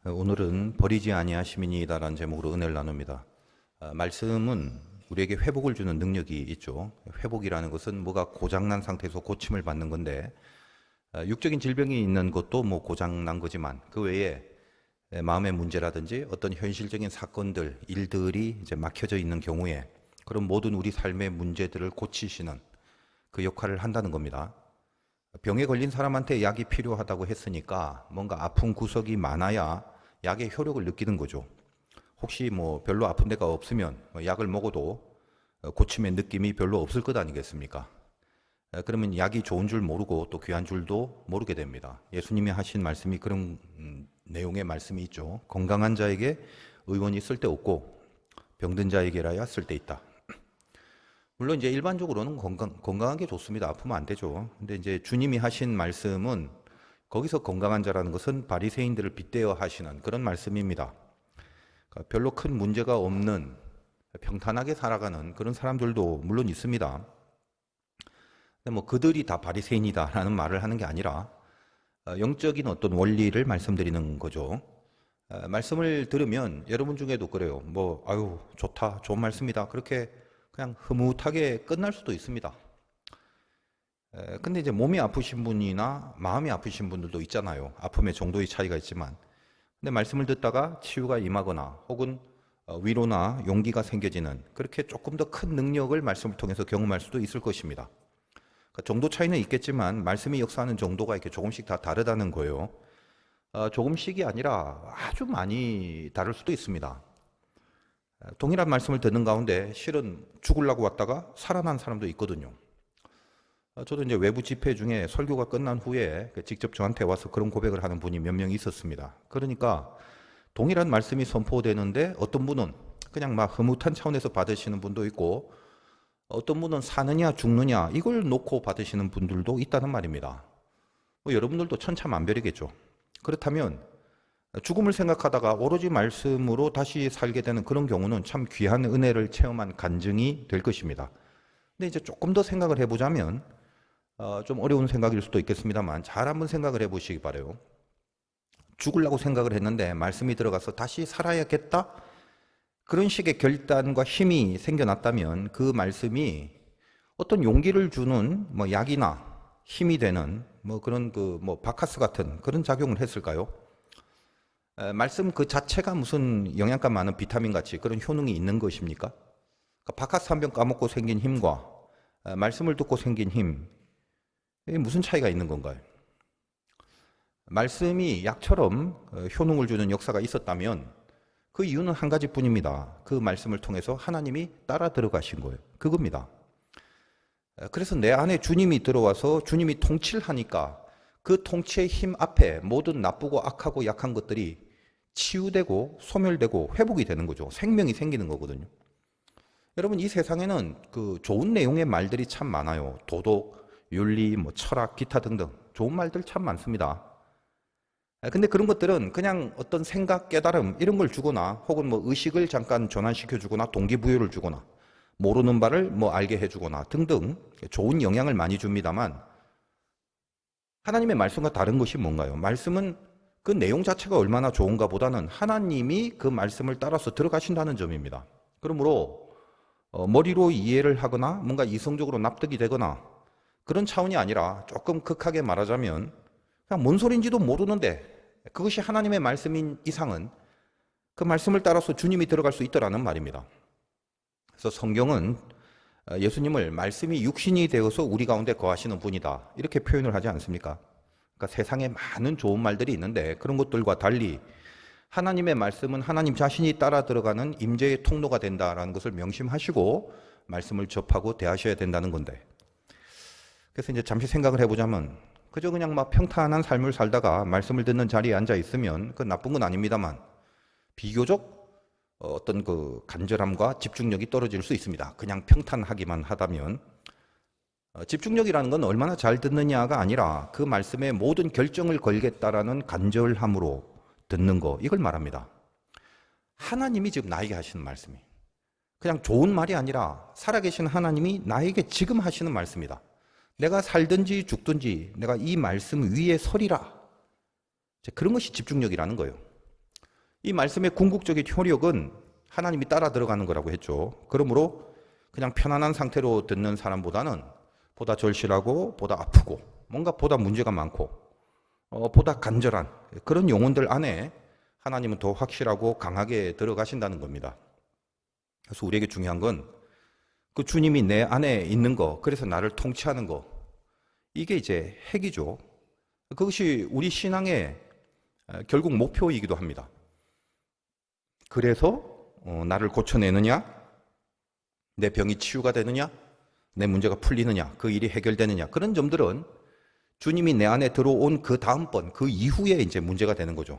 오늘은 버리지 아니하심이니이다라는 제목으로 은혜를 나눕니다. 말씀은 우리에게 회복을 주는 능력이 있죠. 회복이라는 것은 뭐가 고장난 상태에서 고침을 받는 건데, 육적인 질병이 있는 것도 뭐 고장난 거지만 그 외에 마음의 문제라든지 어떤 현실적인 사건들, 일들이 이제 막혀져 있는 경우에 그런 모든 우리 삶의 문제들을 고치시는 그 역할을 한다는 겁니다. 병에 걸린 사람한테 약이 필요하다고 했으니까 뭔가 아픈 구석이 많아야 약의 효력을 느끼는 거죠. 혹시 뭐 별로 아픈 데가 없으면 약을 먹어도 고침의 느낌이 별로 없을 것 아니겠습니까? 그러면 약이 좋은 줄 모르고 또 귀한 줄도 모르게 됩니다. 예수님이 하신 말씀이 그런 내용의 말씀이 있죠. 건강한 자에게 의원이 쓸데없고 병든 자에게라야 쓸데있다. 물론 이제 일반적으로는 건강한 게 좋습니다. 아프면 안 되죠. 근데 이제 주님이 하신 말씀은 거기서 건강한 자라는 것은 바리새인들을 빗대어 하시는 그런 말씀입니다. 그러니까 별로 큰 문제가 없는 평탄하게 살아가는 그런 사람들도 물론 있습니다. 근데 뭐 그들이 다 바리새인이다라는 말을 하는 게 아니라 영적인 어떤 원리를 말씀드리는 거죠. 말씀을 들으면 여러분 중에도 그래요. 뭐 아유 좋다, 좋은 말씀이다. 그렇게 그냥 흐뭇하게 끝날 수도 있습니다. 근데 이제 몸이 아프신 분이나 마음이 아프신 분들도 있잖아요. 아픔의 정도의 차이가 있지만. 근데 말씀을 듣다가 치유가 임하거나 혹은 위로나 용기가 생겨지는 그렇게 조금 더 큰 능력을 말씀을 통해서 경험할 수도 있을 것입니다. 그러니까 정도 차이는 있겠지만 말씀이 역사하는 정도가 이렇게 조금씩 다 다르다는 거예요. 조금씩이 아니라 아주 많이 다를 수도 있습니다. 동일한 말씀을 듣는 가운데 실은 죽으려고 왔다가 살아난 사람도 있거든요. 저도 이제 외부 집회 중에 설교가 끝난 후에 직접 저한테 와서 그런 고백을 하는 분이 몇 명 있었습니다. 그러니까 동일한 말씀이 선포되는데 어떤 분은 그냥 막 흐뭇한 차원에서 받으시는 분도 있고 어떤 분은 사느냐 죽느냐 이걸 놓고 받으시는 분들도 있다는 말입니다. 뭐 여러분들도 천차만별이겠죠. 그렇다면 죽음을 생각하다가 오로지 말씀으로 다시 살게 되는 그런 경우는 참 귀한 은혜를 체험한 간증이 될 것입니다. 근데 이제 조금 더 생각을 해보자면 좀 어려운 생각일 수도 있겠습니다만 잘 한번 생각을 해보시기 바라요. 죽으려고 생각을 했는데 말씀이 들어가서 다시 살아야겠다? 그런 식의 결단과 힘이 생겨났다면 그 말씀이 어떤 용기를 주는 뭐 약이나 힘이 되는 뭐 그런 뭐 바카스 같은 그런 작용을 했을까요? 말씀 그 자체가 무슨 영양가 많은 비타민 같이 그런 효능이 있는 것입니까? 그러니까 바카스 한 병 까먹고 생긴 힘과 말씀을 듣고 생긴 힘, 이게 무슨 차이가 있는 건가요? 말씀이 약처럼 효능을 주는 역사가 있었다면 그 이유는 한 가지뿐입니다. 그 말씀을 통해서 하나님이 따라 들어가신 거예요. 그겁니다. 그래서 내 안에 주님이 들어와서 주님이 통치를 하니까 그 통치의 힘 앞에 모든 나쁘고 악하고 약한 것들이 치유되고 소멸되고 회복이 되는 거죠. 생명이 생기는 거거든요. 여러분 이 세상에는 그 좋은 내용의 말들이 참 많아요. 도덕, 윤리, 뭐 철학, 기타 등등 좋은 말들 참 많습니다. 근데 그런 것들은 그냥 어떤 생각, 깨달음 이런 걸 주거나 혹은 뭐 의식을 잠깐 전환시켜 주거나 동기부여를 주거나 모르는 바를 뭐 알게 해주거나 등등 좋은 영향을 많이 줍니다만 하나님의 말씀과 다른 것이 뭔가요? 말씀은 그 내용 자체가 얼마나 좋은가 보다는 하나님이 그 말씀을 따라서 들어가신다는 점입니다. 그러므로 머리로 이해를 하거나 뭔가 이성적으로 납득이 되거나 그런 차원이 아니라 조금 극하게 말하자면 그냥 뭔 소린지도 모르는데 그것이 하나님의 말씀인 이상은 그 말씀을 따라서 주님이 들어갈 수 있더라는 말입니다. 그래서 성경은 예수님을 말씀이 육신이 되어서 우리 가운데 거하시는 분이다 이렇게 표현을 하지 않습니까? 그러니까 세상에 많은 좋은 말들이 있는데 그런 것들과 달리 하나님의 말씀은 하나님 자신이 따라 들어가는 임재의 통로가 된다라는 것을 명심하시고 말씀을 접하고 대하셔야 된다는 건데 그래서 이제 잠시 생각을 해보자면 그저 그냥 막 평탄한 삶을 살다가 말씀을 듣는 자리에 앉아 있으면 그건 나쁜 건 아닙니다만 비교적 어떤 그 간절함과 집중력이 떨어질 수 있습니다. 그냥 평탄하기만 하다면 집중력이라는 건 얼마나 잘 듣느냐가 아니라 그 말씀에 모든 결정을 걸겠다라는 간절함으로 듣는 거 이걸 말합니다. 하나님이 지금 나에게 하시는 말씀이 그냥 좋은 말이 아니라 살아계신 하나님이 나에게 지금 하시는 말씀이다. 내가 살든지 죽든지 내가 이 말씀 위에 서리라. 그런 것이 집중력이라는 거예요. 이 말씀의 궁극적인 효력은 하나님이 따라 들어가는 거라고 했죠. 그러므로 그냥 편안한 상태로 듣는 사람보다는 보다 절실하고 보다 아프고 뭔가 보다 문제가 많고 보다 간절한 그런 영혼들 안에 하나님은 더 확실하고 강하게 들어가신다는 겁니다. 그래서 우리에게 중요한 건 그 주님이 내 안에 있는 거, 그래서 나를 통치하는 거, 이게 이제 핵이죠. 그것이 우리 신앙의 결국 목표이기도 합니다. 그래서 나를 고쳐내느냐, 내 병이 치유가 되느냐, 내 문제가 풀리느냐, 그 일이 해결되느냐, 그런 점들은 주님이 내 안에 들어온 그 다음번, 그 이후에 이제 문제가 되는 거죠.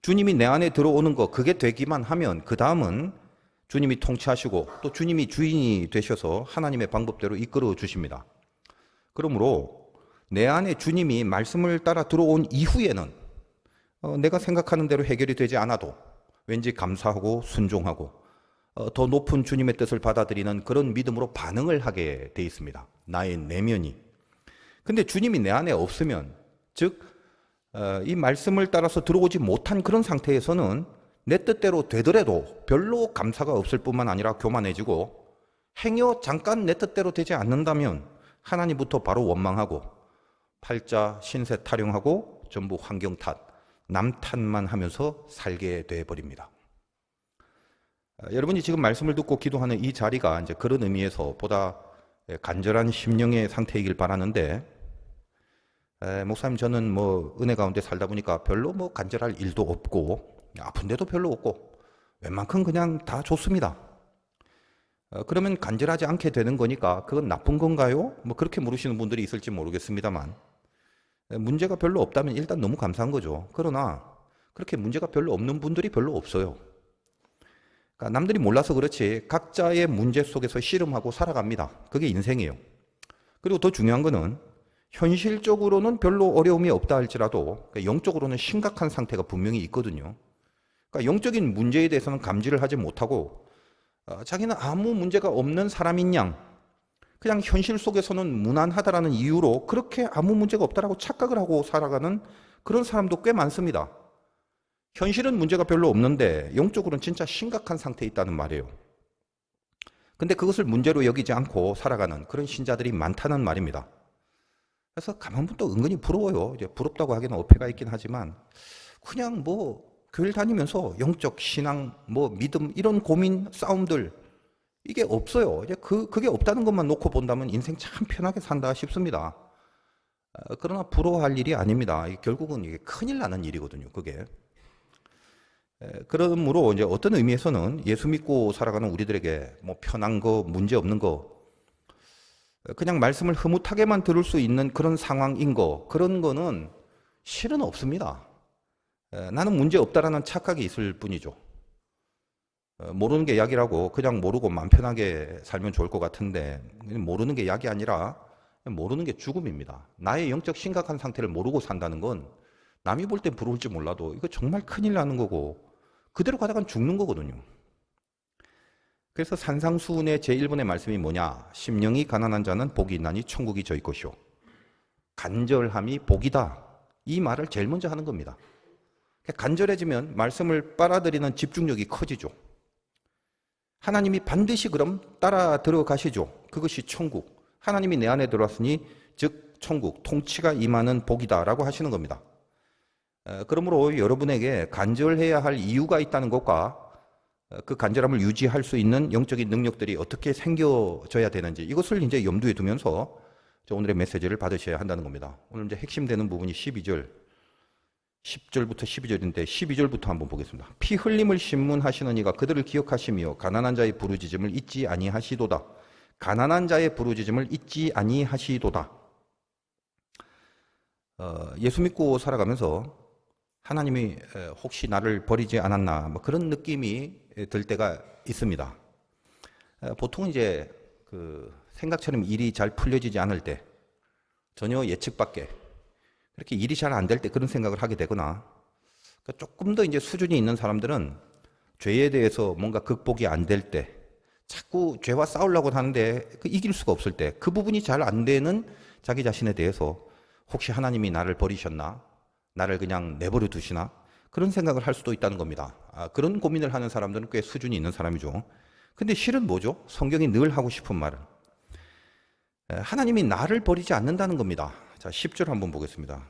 주님이 내 안에 들어오는 거, 그게 되기만 하면 그 다음은 주님이 통치하시고 또 주님이 주인이 되셔서 하나님의 방법대로 이끌어 주십니다. 그러므로 내 안에 주님이 말씀을 따라 들어온 이후에는 내가 생각하는 대로 해결이 되지 않아도 왠지 감사하고 순종하고 더 높은 주님의 뜻을 받아들이는 그런 믿음으로 반응을 하게 돼 있습니다. 나의 내면이. 근데 주님이 내 안에 없으면, 즉 이 말씀을 따라서 들어오지 못한 그런 상태에서는 내 뜻대로 되더라도 별로 감사가 없을 뿐만 아니라 교만해지고, 행여 잠깐 내 뜻대로 되지 않는다면 하나님부터 바로 원망하고 팔자 신세 타령하고 전부 환경 탓, 남 탓만 하면서 살게 돼 버립니다. 여러분이 지금 말씀을 듣고 기도하는 이 자리가 이제 그런 의미에서 보다 간절한 심령의 상태이길 바라는데, 목사님 저는 뭐 은혜 가운데 살다 보니까 별로 뭐 간절할 일도 없고 아픈 데도 별로 없고 웬만큼 그냥 다 좋습니다. 그러면 간절하지 않게 되는 거니까 그건 나쁜 건가요? 뭐 그렇게 물으시는 분들이 있을지 모르겠습니다만, 문제가 별로 없다면 일단 너무 감사한 거죠. 그러나 그렇게 문제가 별로 없는 분들이 별로 없어요. 그러니까 남들이 몰라서 그렇지 각자의 문제 속에서 씨름하고 살아갑니다. 그게 인생이에요. 그리고 더 중요한 거는 현실적으로는 별로 어려움이 없다 할지라도 영적으로는 심각한 상태가 분명히 있거든요. 그러니까 영적인 문제에 대해서는 감지를 하지 못하고 자기는 아무 문제가 없는 사람인 양 그냥 현실 속에서는 무난하다라는 이유로 그렇게 아무 문제가 없다라고 착각을 하고 살아가는 그런 사람도 꽤 많습니다. 현실은 문제가 별로 없는데 영적으로는 진짜 심각한 상태에 있다는 말이에요. 근데 그것을 문제로 여기지 않고 살아가는 그런 신자들이 많다는 말입니다. 그래서 가만 보면 또 은근히 부러워요. 이제 부럽다고 하기는 어폐가 있긴 하지만 그냥 뭐 교회를 다니면서 영적 신앙, 뭐 믿음 이런 고민, 싸움들 이게 없어요. 이제 그게 없다는 것만 놓고 본다면 인생 참 편하게 산다 싶습니다. 그러나 부러워할 일이 아닙니다. 결국은 이게 큰일 나는 일이거든요. 그게. 그러므로 이제 어떤 의미에서는 예수 믿고 살아가는 우리들에게 뭐 편한 거, 문제 없는 거, 그냥 말씀을 흐뭇하게만 들을 수 있는 그런 상황인 거, 그런 거는 실은 없습니다. 나는 문제 없다라는 착각이 있을 뿐이죠. 모르는 게 약이라고 그냥 모르고 마음 편하게 살면 좋을 것 같은데, 모르는 게 약이 아니라 모르는 게 죽음입니다. 나의 영적 심각한 상태를 모르고 산다는 건 남이 볼 땐 부러울지 몰라도 이거 정말 큰일 나는 거고 그대로 가다간 죽는 거거든요. 그래서 산상수훈의 제1번의 말씀이 뭐냐? 심령이 가난한 자는 복이 있나니 천국이 저희 것이요. 간절함이 복이다. 이 말을 제일 먼저 하는 겁니다. 간절해지면 말씀을 빨아들이는 집중력이 커지죠. 하나님이 반드시 그럼 따라 들어가시죠. 그것이 천국. 하나님이 내 안에 들어왔으니 즉 천국, 통치가 임하는 복이다라고 하시는 겁니다. 그러므로 여러분에게 간절해야 할 이유가 있다는 것과 그 간절함을 유지할 수 있는 영적인 능력들이 어떻게 생겨져야 되는지 이것을 이제 염두에 두면서 오늘의 메시지를 받으셔야 한다는 겁니다. 오늘 이제 핵심되는 부분이 10절부터 12절인데 12절부터 한번 보겠습니다. 피 흘림을 신문하시는 이가 그들을 기억하시며 가난한 자의 부르짖음을 잊지 아니하시도다. 가난한 자의 부르짖음을 잊지 아니하시도다. 예수 믿고 살아가면서 하나님이 혹시 나를 버리지 않았나 뭐 그런 느낌이 들 때가 있습니다. 보통 이제 그 생각처럼 일이 잘 풀려지지 않을 때, 전혀 예측 밖에 그렇게 일이 잘 안 될 때 그런 생각을 하게 되거나, 그러니까 조금 더 이제 수준이 있는 사람들은 죄에 대해서 뭔가 극복이 안 될 때, 자꾸 죄와 싸우려고 하는데 이길 수가 없을 때, 그 부분이 잘 안 되는 자기 자신에 대해서 혹시 하나님이 나를 버리셨나? 나를 그냥 내버려 두시나? 그런 생각을 할 수도 있다는 겁니다. 그런 고민을 하는 사람들은 꽤 수준이 있는 사람이죠. 근데 실은 뭐죠? 성경이 늘 하고 싶은 말은 하나님이 나를 버리지 않는다는 겁니다. 자, 10절 한번 보겠습니다.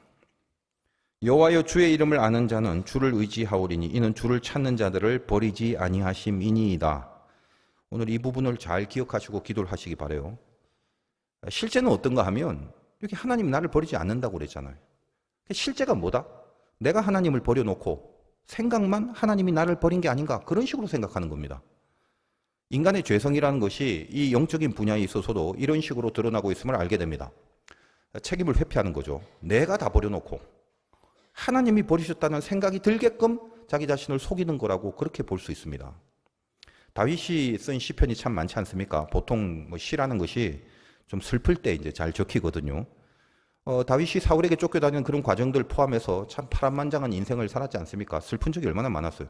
여호와여 주의 이름을 아는 자는 주를 의지하오리니 이는 주를 찾는 자들을 버리지 아니하심이니이다. 오늘 이 부분을 잘 기억하시고 기도를 하시기 바라요. 실제는 어떤가 하면 여기 하나님 나를 버리지 않는다고 그랬잖아요. 실제가 뭐다? 내가 하나님을 버려놓고 생각만 하나님이 나를 버린 게 아닌가 그런 식으로 생각하는 겁니다. 인간의 죄성이라는 것이 이 영적인 분야에 있어서도 이런 식으로 드러나고 있음을 알게 됩니다. 책임을 회피하는 거죠. 내가 다 버려놓고 하나님이 버리셨다는 생각이 들게끔 자기 자신을 속이는 거라고 그렇게 볼 수 있습니다. 다윗이 쓴 시편이 참 많지 않습니까? 보통 시라는 것이 좀 슬플 때 이제 잘 적히거든요. 다윗이 사울에게 쫓겨다니는 그런 과정들 포함해서 참 파란만장한 인생을 살았지 않습니까? 슬픈 적이 얼마나 많았어요.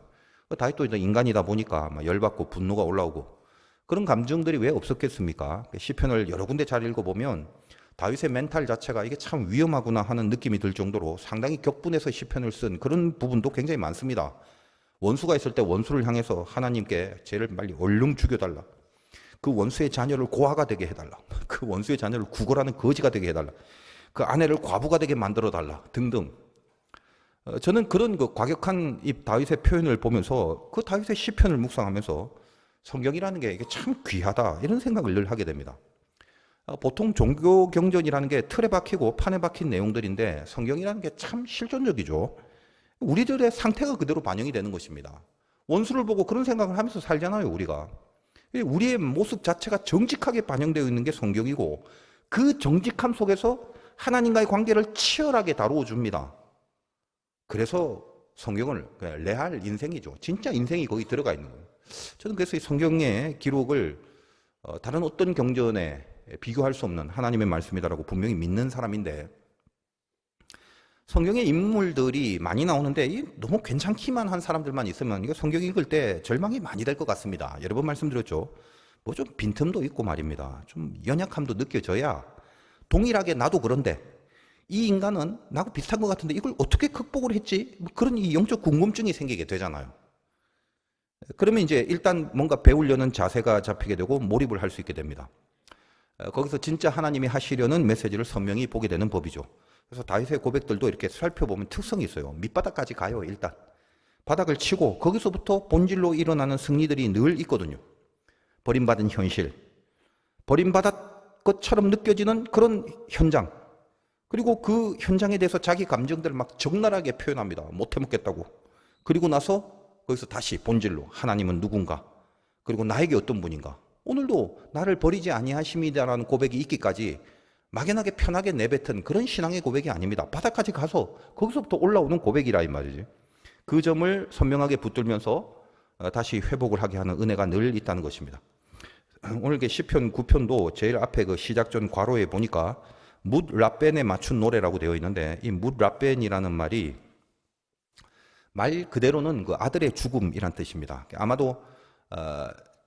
다윗도 인간이다 보니까 막 열받고 분노가 올라오고 그런 감정들이 왜 없었겠습니까? 시편을 여러 군데 잘 읽어보면 다윗의 멘탈 자체가 이게 참 위험하구나 하는 느낌이 들 정도로 상당히 격분해서 시편을 쓴 그런 부분도 굉장히 많습니다. 원수가 있을 때 원수를 향해서 하나님께 쟤를 빨리 얼른 죽여달라. 그 원수의 자녀를 고아가 되게 해달라. 그 원수의 자녀를 구걸하는 거지가 되게 해달라. 그 아내를 과부가 되게 만들어달라. 등등. 저는 그런 그 과격한 이 다윗의 표현을 보면서 그 다윗의 시편을 묵상하면서 성경이라는 게 이게 참 귀하다 이런 생각을 늘 하게 됩니다. 보통 종교 경전이라는 게 틀에 박히고 판에 박힌 내용들인데 성경이라는 게 참 실존적이죠. 우리들의 상태가 그대로 반영이 되는 것입니다. 원수를 보고 그런 생각을 하면서 살잖아요, 우리가. 우리의 모습 자체가 정직하게 반영되어 있는 게 성경이고 그 정직함 속에서 하나님과의 관계를 치열하게 다루어 줍니다. 그래서 성경을 레알 인생이죠. 진짜 인생이 거기 들어가 있는 거예요. 저는 그래서 이 성경의 기록을 다른 어떤 경전에 비교할 수 없는 하나님의 말씀이다라고 분명히 믿는 사람인데 성경의 인물들이 많이 나오는데 너무 괜찮기만 한 사람들만 있으면 이거 성경 읽을 때 절망이 많이 될 것 같습니다. 여러 번 말씀드렸죠. 뭐 좀 빈틈도 있고 말입니다. 좀 연약함도 느껴져야 동일하게 나도 그런데 이 인간은 나하고 비슷한 것 같은데 이걸 어떻게 극복을 했지? 뭐 그런 이 영적 궁금증이 생기게 되잖아요. 그러면 이제 일단 뭔가 배우려는 자세가 잡히게 되고 몰입을 할 수 있게 됩니다. 거기서 진짜 하나님이 하시려는 메시지를 선명히 보게 되는 법이죠. 그래서 다윗의 고백들도 이렇게 살펴보면 특성이 있어요. 밑바닥까지 가요, 일단. 바닥을 치고 거기서부터 본질로 일어나는 승리들이 늘 있거든요. 버림받은 현실, 버림받았 것처럼 느껴지는 그런 현장, 그리고 그 현장에 대해서 자기 감정들을 막 적나라하게 표현합니다. 못 해먹겠다고. 그리고 나서 거기서 다시 본질로 하나님은 누군가, 그리고 나에게 어떤 분인가. 오늘도 나를 버리지 아니하심이다라는 고백이 있기까지 막연하게 편하게 내뱉은 그런 신앙의 고백이 아닙니다. 바닥까지 가서 거기서부터 올라오는 고백이라 이 말이지. 그 점을 선명하게 붙들면서 다시 회복을 하게 하는 은혜가 늘 있다는 것입니다. 오늘 시편 9편도 제일 앞에 그 시작전 괄호에 보니까 뭇 라벤에 맞춘 노래라고 되어 있는데 이 뭇 라벤이라는 말이 말 그대로는 그 아들의 죽음이란 뜻입니다. 아마도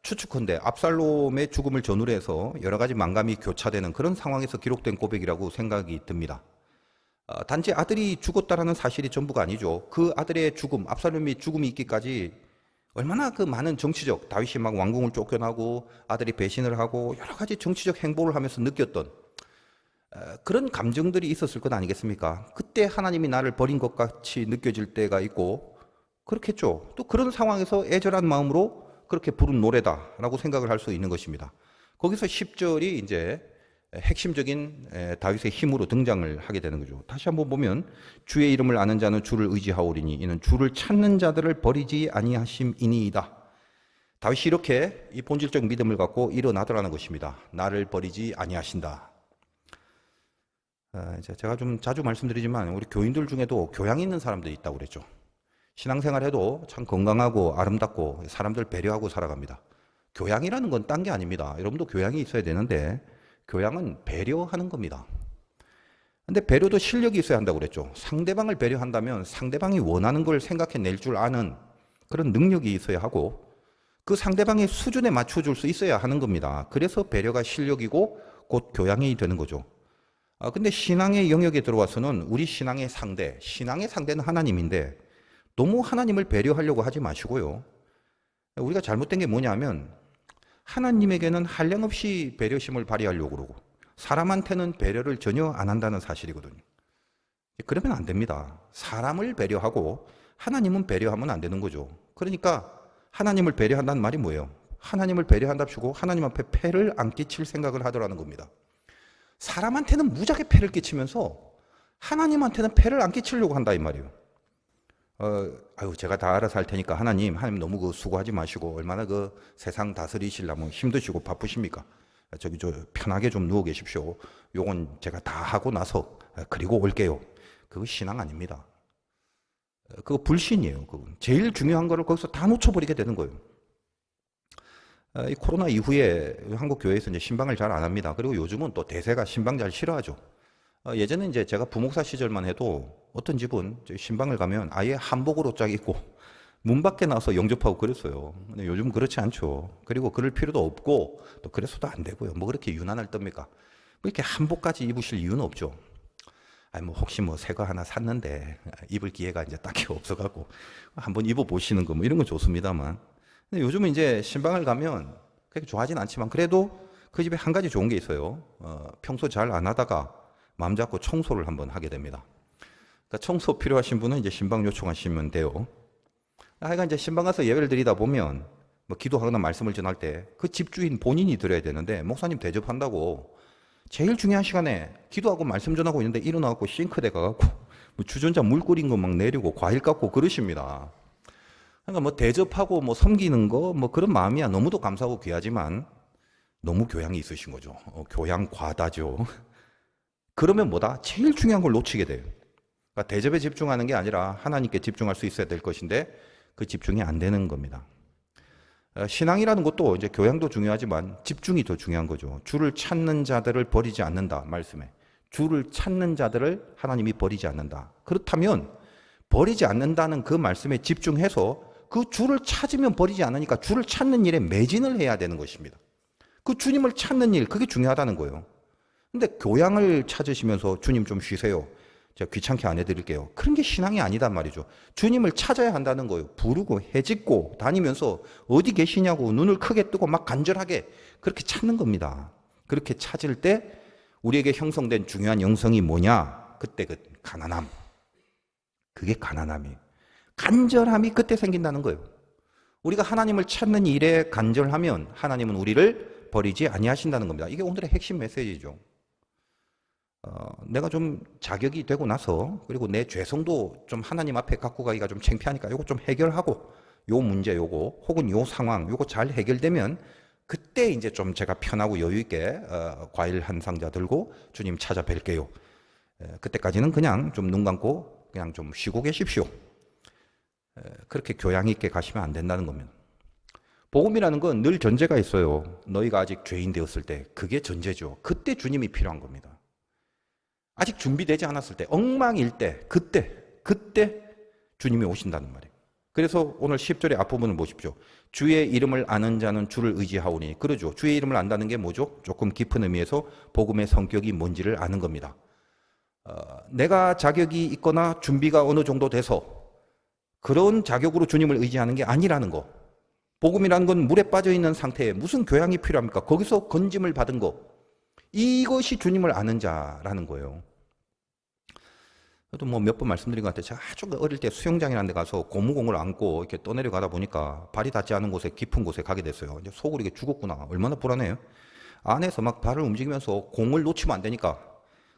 추측컨대 압살롬의 죽음을 전후로 해서 여러 가지 만감이 교차되는 그런 상황에서 기록된 고백이라고 생각이 듭니다. 단지 아들이 죽었다라는 사실이 전부가 아니죠. 그 아들의 죽음, 압살롬의 죽음이 있기까지 얼마나 그 많은 정치적, 다윗이 막 왕궁을 쫓겨나고 아들이 배신을 하고 여러 가지 정치적 행보를 하면서 느꼈던 그런 감정들이 있었을 것 아니겠습니까? 그때 하나님이 나를 버린 것 같이 느껴질 때가 있고 그렇겠죠. 또 그런 상황에서 애절한 마음으로 그렇게 부른 노래다라고 생각을 할 수 있는 것입니다. 거기서 10절이 이제 핵심적인 다윗의 힘으로 등장을 하게 되는 거죠. 다시 한번 보면 주의 이름을 아는 자는 주를 의지하오리니 이는 주를 찾는 자들을 버리지 아니하심이니이다. 다윗이 이렇게 이 본질적 믿음을 갖고 일어나더라는 것입니다. 나를 버리지 아니하신다. 제가 좀 자주 말씀드리지만 우리 교인들 중에도 교양 있는 사람들이 있다고 그랬죠. 신앙생활해도 참 건강하고 아름답고 사람들 배려하고 살아갑니다. 교양이라는 건 딴 게 아닙니다. 여러분도 교양이 있어야 되는데 교양은 배려하는 겁니다. 근데 배려도 실력이 있어야 한다고 그랬죠. 상대방을 배려한다면 상대방이 원하는 걸 생각해낼 줄 아는 그런 능력이 있어야 하고 그 상대방의 수준에 맞춰줄 수 있어야 하는 겁니다. 그래서 배려가 실력이고 곧 교양이 되는 거죠. 근데 신앙의 영역에 들어와서는 우리 신앙의 상대는 하나님인데 너무 하나님을 배려하려고 하지 마시고요. 우리가 잘못된 게 뭐냐면 하나님에게는 한량없이 배려심을 발휘하려고 그러고 사람한테는 배려를 전혀 안 한다는 사실이거든요. 그러면 안 됩니다. 사람을 배려하고 하나님은 배려하면 안 되는 거죠. 그러니까 하나님을 배려한다는 말이 뭐예요? 하나님을 배려한답시고 하나님 앞에 폐를 안 끼칠 생각을 하더라는 겁니다. 사람한테는 무지하게 폐를 끼치면서 하나님한테는 폐를 안 끼치려고 한다 이 말이에요. 제가 다 알아서 할 테니까 하나님 너무 수고하지 마시고 얼마나 세상 다스리시려면 힘드시고 바쁘십니까? 저 편하게 좀 누워 계십시오. 요건 제가 다 하고 나서 그리고 올게요. 그거 신앙 아닙니다. 그거 불신이에요. 그건. 제일 중요한 거를 거기서 다 놓쳐버리게 되는 거예요. 이 코로나 이후에 한국 교회에서 이제 신방을 잘 안 합니다. 그리고 요즘은 또 대세가 신방 잘 싫어하죠. 예전에 이제 제가 부목사 시절만 해도 어떤 집은 신방을 가면 아예 한복으로 쫙 입고 문 밖에 나와서 영접하고 그랬어요. 근데 요즘 그렇지 않죠. 그리고 그럴 필요도 없고 또 그래서도 안 되고요. 뭐 그렇게 유난할 겁니까? 이렇게 한복까지 입으실 이유는 없죠. 혹시 새 거 하나 샀는데 입을 기회가 이제 딱히 없어갖고 한번 입어보시는 거 이런 건 좋습니다만. 근데 요즘은 이제 신방을 가면 그렇게 좋아하진 않지만 그래도 그 집에 한 가지 좋은 게 있어요. 평소 잘 안 하다가 마음 잡고 청소를 한번 하게 됩니다. 그러니까 청소 필요하신 분은 이제 신방 요청하시면 돼요. 하여간 이제 신방 가서 예배를 드리다 보면 기도하거나 말씀을 전할 때 그 집주인 본인이 드려야 되는데 목사님 대접한다고 제일 중요한 시간에 기도하고 말씀 전하고 있는데 일어나갖고 싱크대 가갖고 주전자 물 끓인 거 막 내리고 과일 깎고 그러십니다. 그러니까 대접하고 섬기는 거 그런 마음이야 너무도 감사하고 귀하지만 너무 교양이 있으신 거죠. 교양 과다죠. 그러면 제일 중요한 걸 놓치게 돼요. 그러니까 대접에 집중하는 게 아니라 하나님께 집중할 수 있어야 될 것인데 그 집중이 안 되는 겁니다. 신앙이라는 것도 이제 교양도 중요하지만 집중이 더 중요한 거죠. 주를 찾는 자들을 버리지 않는다 말씀에. 주를 찾는 자들을 하나님이 버리지 않는다. 그렇다면 버리지 않는다는 그 말씀에 집중해서 그 주를 찾으면 버리지 않으니까 주를 찾는 일에 매진을 해야 되는 것입니다. 그 주님을 찾는 일, 그게 중요하다는 거예요. 근데 교양을 찾으시면서 주님 좀 쉬세요. 제가 귀찮게 안 해드릴게요. 그런 게 신앙이 아니단 말이죠. 주님을 찾아야 한다는 거예요. 부르고 해짓고 다니면서 어디 계시냐고 눈을 크게 뜨고 막 간절하게 그렇게 찾는 겁니다. 그렇게 찾을 때 우리에게 형성된 중요한 영성이 뭐냐? 그때 그 가난함. 그게 가난함이에요. 간절함이 그때 생긴다는 거예요. 우리가 하나님을 찾는 일에 간절하면 하나님은 우리를 버리지 아니하신다는 겁니다. 이게 오늘의 핵심 메시지죠. 내가 좀 자격이 되고 나서 그리고 내 죄성도 좀 하나님 앞에 갖고 가기가 좀 창피하니까 요거 좀 해결하고 요 문제 요거 혹은 요 상황 요거 잘 해결되면 그때 이제 좀 제가 편하고 여유 있게 과일 한 상자 들고 주님 찾아뵐게요. 그때까지는 그냥 좀 눈 감고 그냥 좀 쉬고 계십시오. 그렇게 교양 있게 가시면 안 된다는 겁니다. 복음이라는 건 늘 전제가 있어요. 너희가 아직 죄인 되었을 때 그게 전제죠. 그때 주님이 필요한 겁니다. 아직 준비되지 않았을 때, 엉망일 때, 그때 주님이 오신다는 말이에요. 그래서 오늘 10절의 앞부분을 보십시오. 주의 이름을 아는 자는 주를 의지하오니. 그러죠. 주의 이름을 안다는 게 뭐죠? 조금 깊은 의미에서 복음의 성격이 뭔지를 아는 겁니다. 내가 자격이 있거나 준비가 어느 정도 돼서 그런 자격으로 주님을 의지하는 게 아니라는 거. 복음이라는 건 물에 빠져 있는 상태에 무슨 교양이 필요합니까? 거기서 건짐을 받은 거. 이것이 주님을 아는 자라는 거예요. 저도 몇 번 말씀드린 것 같아요. 제가 아주 어릴 때 수영장이라는 데 가서 고무공을 안고 이렇게 떠내려가다 보니까 발이 닿지 않은 곳에 깊은 곳에 가게 됐어요. 이제 속으로 이게 죽었구나. 얼마나 불안해요. 안에서 막 발을 움직이면서 공을 놓치면 안 되니까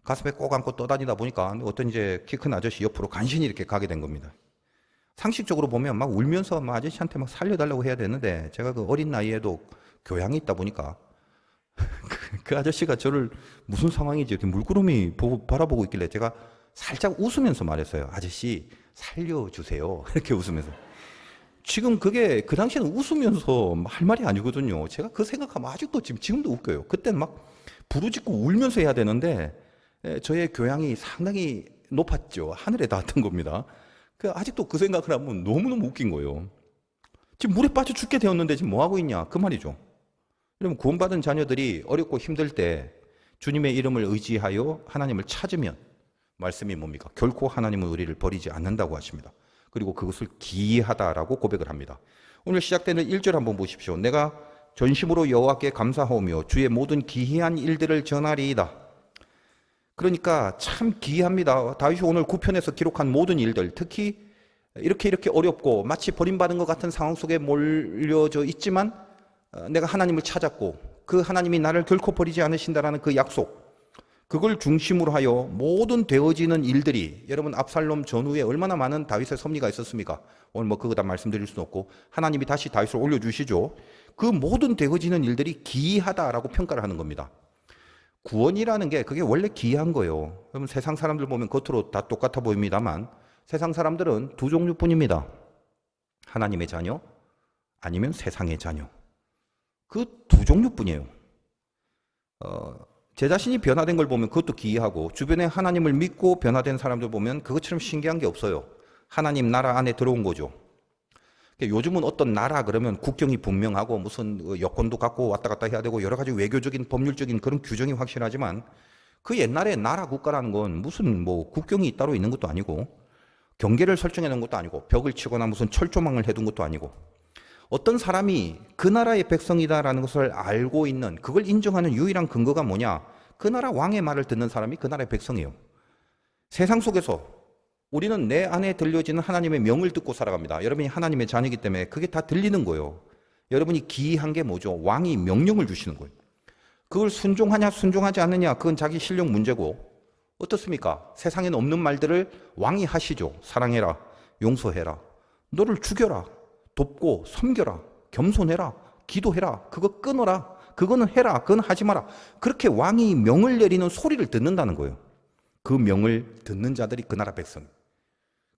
가슴에 꼭 안고 떠다니다 보니까 어떤 이제 키 큰 아저씨 옆으로 간신히 이렇게 가게 된 겁니다. 상식적으로 보면 막 울면서 막 아저씨한테 막 살려달라고 해야 되는데 제가 그 어린 나이에도 교양이 있다 보니까 그 아저씨가 저를 무슨 상황인지 이렇게 물구름이 바라보고 있길래 제가 살짝 웃으면서 말했어요. 아저씨 살려주세요. 이렇게 웃으면서. 지금 그게 그 당시에는 웃으면서 할 말이 아니거든요. 제가 그 생각하면 아직도 지금도 웃겨요. 그때는 막 부르짖고 울면서 해야 되는데 저의 교양이 상당히 높았죠. 하늘에 닿았던 겁니다. 아직도 그 생각을 하면 너무너무 웃긴 거예요. 지금 물에 빠져 죽게 되었는데 지금 뭐 하고 있냐? 그 말이죠. 그러면 구원받은 자녀들이 어렵고 힘들 때 주님의 이름을 의지하여 하나님을 찾으면 말씀이 뭡니까? 결코 하나님은 우리를 버리지 않는다고 하십니다. 그리고 그것을 기이하다라고 고백을 합니다. 오늘 시작되는 1절 한번 보십시오. 내가 전심으로 여호와께 감사하오며 주의 모든 기이한 일들을 전하리이다. 그러니까 참 기이합니다. 다윗이 오늘 9편에서 기록한 모든 일들, 특히 이렇게 어렵고 마치 버림받은 것 같은 상황 속에 몰려져 있지만 내가 하나님을 찾았고 그 하나님이 나를 결코 버리지 않으신다라는 그 약속, 그걸 중심으로 하여 모든 되어지는 일들이, 여러분 압살롬 전후에 얼마나 많은 다윗의 섭리가 있었습니까? 오늘 그거 다 말씀드릴 수는 없고 하나님이 다시 다윗을 올려주시죠. 그 모든 되어지는 일들이 기이하다라고 평가를 하는 겁니다. 구원이라는 게 그게 원래 기이한 거예요. 여러분 세상 사람들 보면 겉으로 다 똑같아 보입니다만 세상 사람들은 두 종류뿐입니다. 하나님의 자녀 아니면 세상의 자녀. 그 두 종류뿐이에요. 제 자신이 변화된 걸 보면 그것도 기이하고 주변에 하나님을 믿고 변화된 사람들 보면 그것처럼 신기한 게 없어요. 하나님 나라 안에 들어온 거죠. 요즘은 어떤 나라 그러면 국경이 분명하고 무슨 여권도 갖고 왔다 갔다 해야 되고 여러 가지 외교적인 법률적인 그런 규정이 확실하지만 그 옛날에 나라 국가라는 건 무슨 국경이 따로 있는 것도 아니고 경계를 설정해 놓은 것도 아니고 벽을 치거나 무슨 철조망을 해둔 것도 아니고 어떤 사람이 그 나라의 백성이다라는 것을 알고 있는, 그걸 인정하는 유일한 근거가 뭐냐? 그 나라 왕의 말을 듣는 사람이 그 나라의 백성이에요. 세상 속에서 우리는 내 안에 들려지는 하나님의 명을 듣고 살아갑니다. 여러분이 하나님의 자녀이기 때문에 그게 다 들리는 거예요. 여러분이 기이한 게 뭐죠? 왕이 명령을 주시는 거예요. 그걸 순종하냐 순종하지 않느냐 그건 자기 실력 문제고, 어떻습니까? 세상에는 없는 말들을 왕이 하시죠. 사랑해라, 용서해라, 너를 죽여라, 돕고 섬겨라, 겸손해라, 기도해라, 그거 끊어라, 그거는 해라, 그건 하지 마라. 그렇게 왕이 명을 내리는 소리를 듣는다는 거예요. 그 명을 듣는 자들이 그 나라 백성.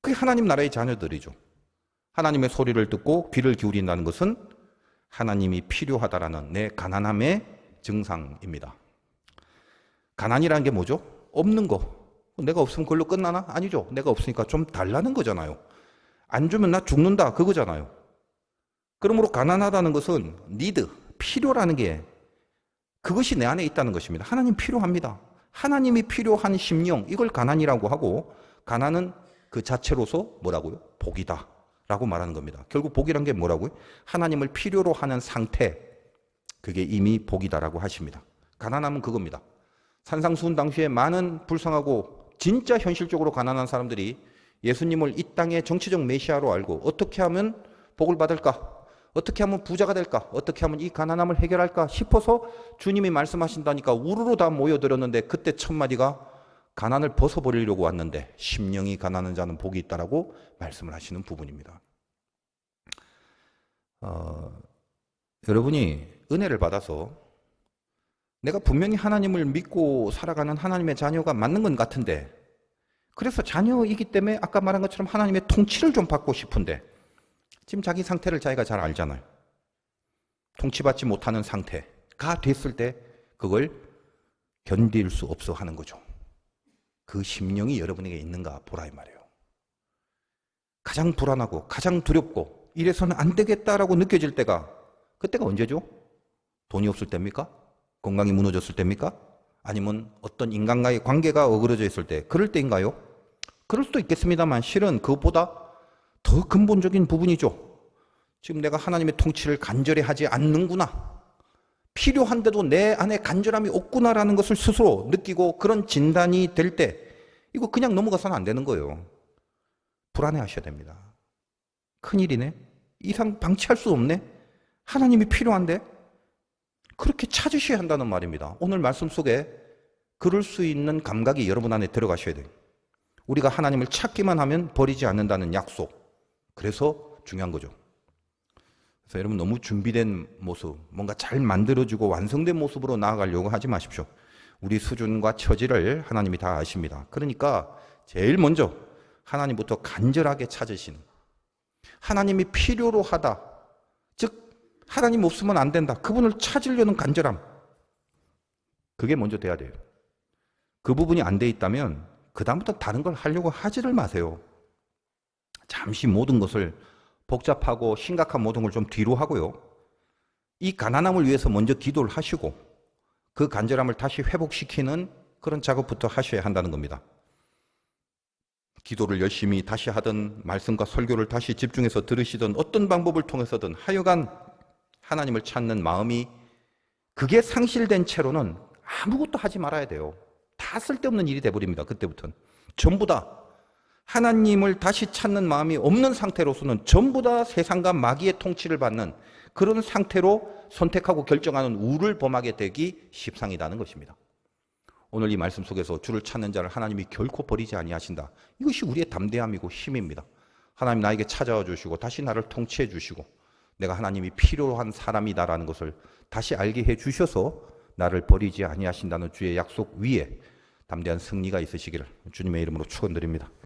그게 하나님 나라의 자녀들이죠. 하나님의 소리를 듣고 귀를 기울인다는 것은 하나님이 필요하다라는 내 가난함의 증상입니다. 가난이라는 게 뭐죠? 없는 거. 내가 없으면 그걸로 끝나나? 아니죠. 내가 없으니까 좀 달라는 거잖아요. 안 주면 나 죽는다 그거잖아요. 그러므로 가난하다는 것은 니드, 필요라는 게 그것이 내 안에 있다는 것입니다. 하나님 필요합니다. 하나님이 필요한 심령, 이걸 가난이라고 하고, 가난은 그 자체로서 뭐라고요? 복이다 라고 말하는 겁니다. 결국 복이란 게 뭐라고요? 하나님을 필요로 하는 상태, 그게 이미 복이다라고 하십니다. 가난하면 그겁니다. 산상수훈 당시에 많은 불쌍하고 진짜 현실적으로 가난한 사람들이 예수님을 이 땅의 정치적 메시아로 알고 어떻게 하면 복을 받을까? 어떻게 하면 부자가 될까? 어떻게 하면 이 가난함을 해결할까 싶어서 주님이 말씀하신다니까 우르르 다 모여들었는데, 그때 첫 마디가 가난을 벗어버리려고 왔는데 심령이 가난한 자는 복이 있다라고 말씀을 하시는 부분입니다. 여러분이 은혜를 받아서 내가 분명히 하나님을 믿고 살아가는 하나님의 자녀가 맞는 건 같은데, 그래서 자녀이기 때문에 아까 말한 것처럼 하나님의 통치를 좀 받고 싶은데, 지금 자기 상태를 자기가 잘 알잖아요. 통치받지 못하는 상태가 됐을 때 그걸 견딜 수 없어 하는 거죠. 그 심령이 여러분에게 있는가 보라 이 말이에요. 가장 불안하고 가장 두렵고 이래서는 안 되겠다라고 느껴질 때가, 그때가 언제죠? 돈이 없을 때입니까? 건강이 무너졌을 때입니까? 아니면 어떤 인간과의 관계가 어그러져 있을 때, 그럴 때인가요? 그럴 수도 있겠습니다만 실은 그것보다 더 근본적인 부분이죠. 지금 내가 하나님의 통치를 간절히 하지 않는구나, 필요한데도 내 안에 간절함이 없구나라는 것을 스스로 느끼고 그런 진단이 될 때, 이거 그냥 넘어가서는 안 되는 거예요. 불안해 하셔야 됩니다. 큰일이네, 이상 방치할 수 없네, 하나님이 필요한데, 그렇게 찾으셔야 한다는 말입니다. 오늘 말씀 속에 그럴 수 있는 감각이 여러분 안에 들어가셔야 돼요. 우리가 하나님을 찾기만 하면 버리지 않는다는 약속. 그래서 중요한 거죠. 그래서 여러분 너무 준비된 모습, 뭔가 잘 만들어지고 완성된 모습으로 나아가려고 하지 마십시오. 우리 수준과 처지를 하나님이 다 아십니다. 그러니까 제일 먼저 하나님부터 간절하게 찾으시는, 하나님이 필요로 하다, 즉 하나님 없으면 안 된다, 그분을 찾으려는 간절함, 그게 먼저 돼야 돼요. 그 부분이 안 돼 있다면 그 다음부터 다른 걸 하려고 하지를 마세요. 잠시 모든 것을, 복잡하고 심각한 모든 걸 좀 뒤로 하고요, 이 가난함을 위해서 먼저 기도를 하시고 그 간절함을 다시 회복시키는 그런 작업부터 하셔야 한다는 겁니다. 기도를 열심히 다시 하든 말씀과 설교를 다시 집중해서 들으시든 어떤 방법을 통해서든 하여간 하나님을 찾는 마음이 그게 상실된 채로는 아무것도 하지 말아야 돼요. 다 쓸데없는 일이 돼버립니다. 그때부터는. 전부 다 하나님을 다시 찾는 마음이 없는 상태로서는 전부 다 세상과 마귀의 통치를 받는 그런 상태로 선택하고 결정하는 우를 범하게 되기 십상이라는 것입니다. 오늘 이 말씀 속에서 주를 찾는 자를 하나님이 결코 버리지 아니하신다. 이것이 우리의 담대함이고 힘입니다. 하나님 나에게 찾아와 주시고 다시 나를 통치해 주시고 내가 하나님이 필요한 사람이다라는 것을 다시 알게 해 주셔서 나를 버리지 아니하신다는 주의 약속 위에 담대한 승리가 있으시기를 주님의 이름으로 축원드립니다.